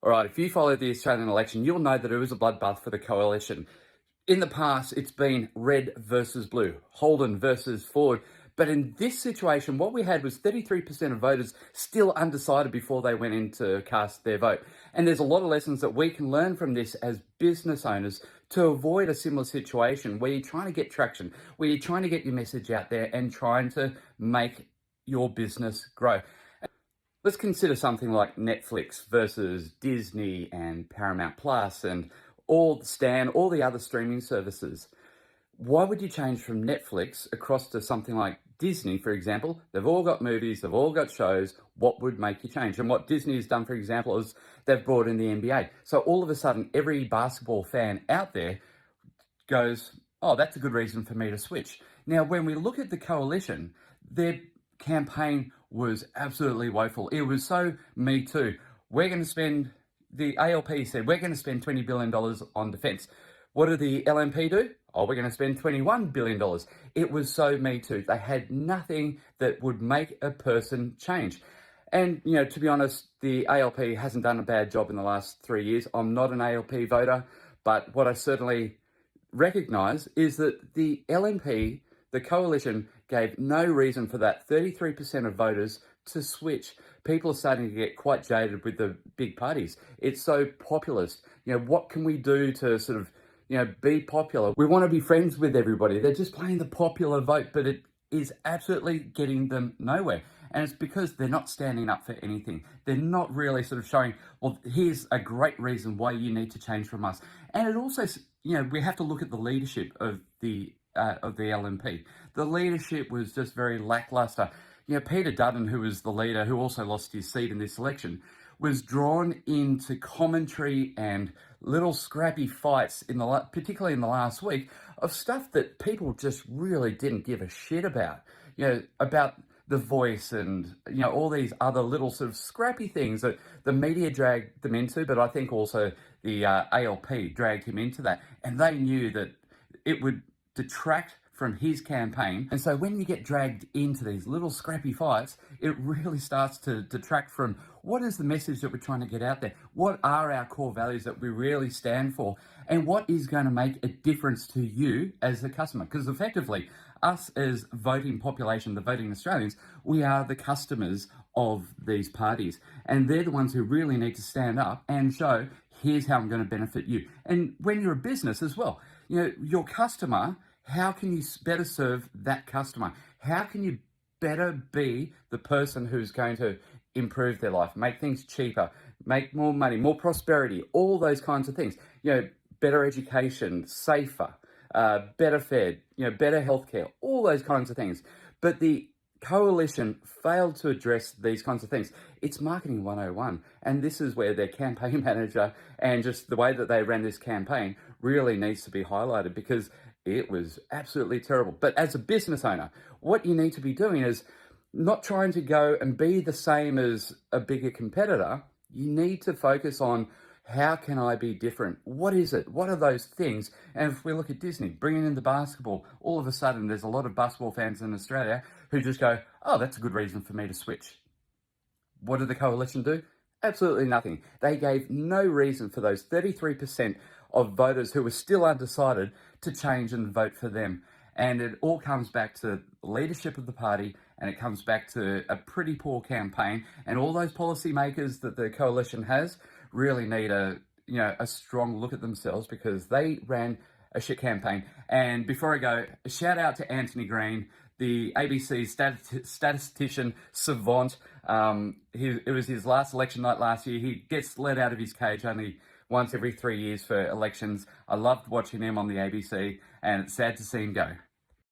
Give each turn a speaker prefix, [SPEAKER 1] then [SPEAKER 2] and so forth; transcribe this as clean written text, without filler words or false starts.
[SPEAKER 1] All right, if you follow the Australian election, you'll know that it was a bloodbath for the coalition. In the past, it's been red versus blue, Holden versus Ford. But in this situation, what we had was 33% of voters still undecided before they went in to cast their vote. And there's a lot of lessons that we can learn from this as business owners to avoid a similar situation where you're trying to get traction, where you're trying to get your message out there and trying to make your business grow. Let's consider something like Netflix versus Disney and Paramount Plus and all Stan, all the other streaming services. Why would you change from Netflix across to something like Disney, for example? They've all got movies, they've all got shows. What would make you change? And what Disney has done, for example, is they've brought in the NBA. So all of a sudden, every basketball fan out there goes, oh, that's a good reason for me to switch. Now, when we look at the coalition, their campaign was absolutely woeful. It was so Me Too. We're going to spend, the ALP said, we're going to spend $20 billion on defence. What did the LNP do? Oh, we're going to spend $21 billion. It was so Me Too. They had nothing that would make a person change. And, you know, to be honest, the ALP hasn't done a bad job in the last 3 years. I'm not an ALP voter, but what I certainly recognise is that the LNP, the coalition, gave no reason for that 33% of voters to switch. People are starting to get quite jaded with the big parties. It's so populist. You know, what can we do to sort of, you know, be popular? We want to be friends with everybody. They're just playing the popular vote, but it is absolutely getting them nowhere. And it's because they're not standing up for anything. They're not really sort of showing, well, here's a great reason why you need to change from us. And it also, you know, we have to look at the leadership of the LNP. The leadership was just very lackluster. You know, Peter Dutton, who was the leader, who also lost his seat in this election, was drawn into commentary and little scrappy fights, particularly in the last week, of stuff that people just really didn't give a shit about. You know, about The Voice and, you know, all these other little sort of scrappy things that the media dragged them into, but I think also the ALP dragged him into that. And they knew that it would detract from his campaign. And so when you get dragged into these little scrappy fights, it really starts to detract from what is the message that we're trying to get out there? What are our core values that we really stand for? And what is going to make a difference to you as the customer? Because effectively, us as voting population, the voting Australians, we are the customers of these parties. And they're the ones who really need to stand up and show, here's how I'm going to benefit you. And when you're a business as well, you know, your customer, how can you better serve that customer? How can you better be the person who's going to improve their life, make things cheaper, make more money, more prosperity, all those kinds of things? You know, better education, safer, better fed, you know, better healthcare, all those kinds of things. But the coalition failed to address these kinds of things. It's marketing 101. And this is where their campaign manager and just the way that they ran this campaign really needs to be highlighted, because it was absolutely terrible. But as a business owner, what you need to be doing is not trying to go and be the same as a bigger competitor. You need to focus on, how can I be different? What is it? What are those things? And if we look at Disney, bringing in the basketball, all of a sudden there's a lot of basketball fans in Australia who just go, oh, that's a good reason for me to switch. What did the coalition do? Absolutely nothing. They gave no reason for those 33% of voters who were still undecided to change and vote for them. And it all comes back to leadership of the party, and it comes back to a pretty poor campaign. And all those policymakers that the coalition has really need a strong look at themselves, because they ran a shit campaign. And before I go, a shout out to Anthony Green, the ABC statistician savant. It was his last election night last year. He gets let out of his cage only once every 3 years for elections. I loved watching him on the ABC, and it's sad to see him go.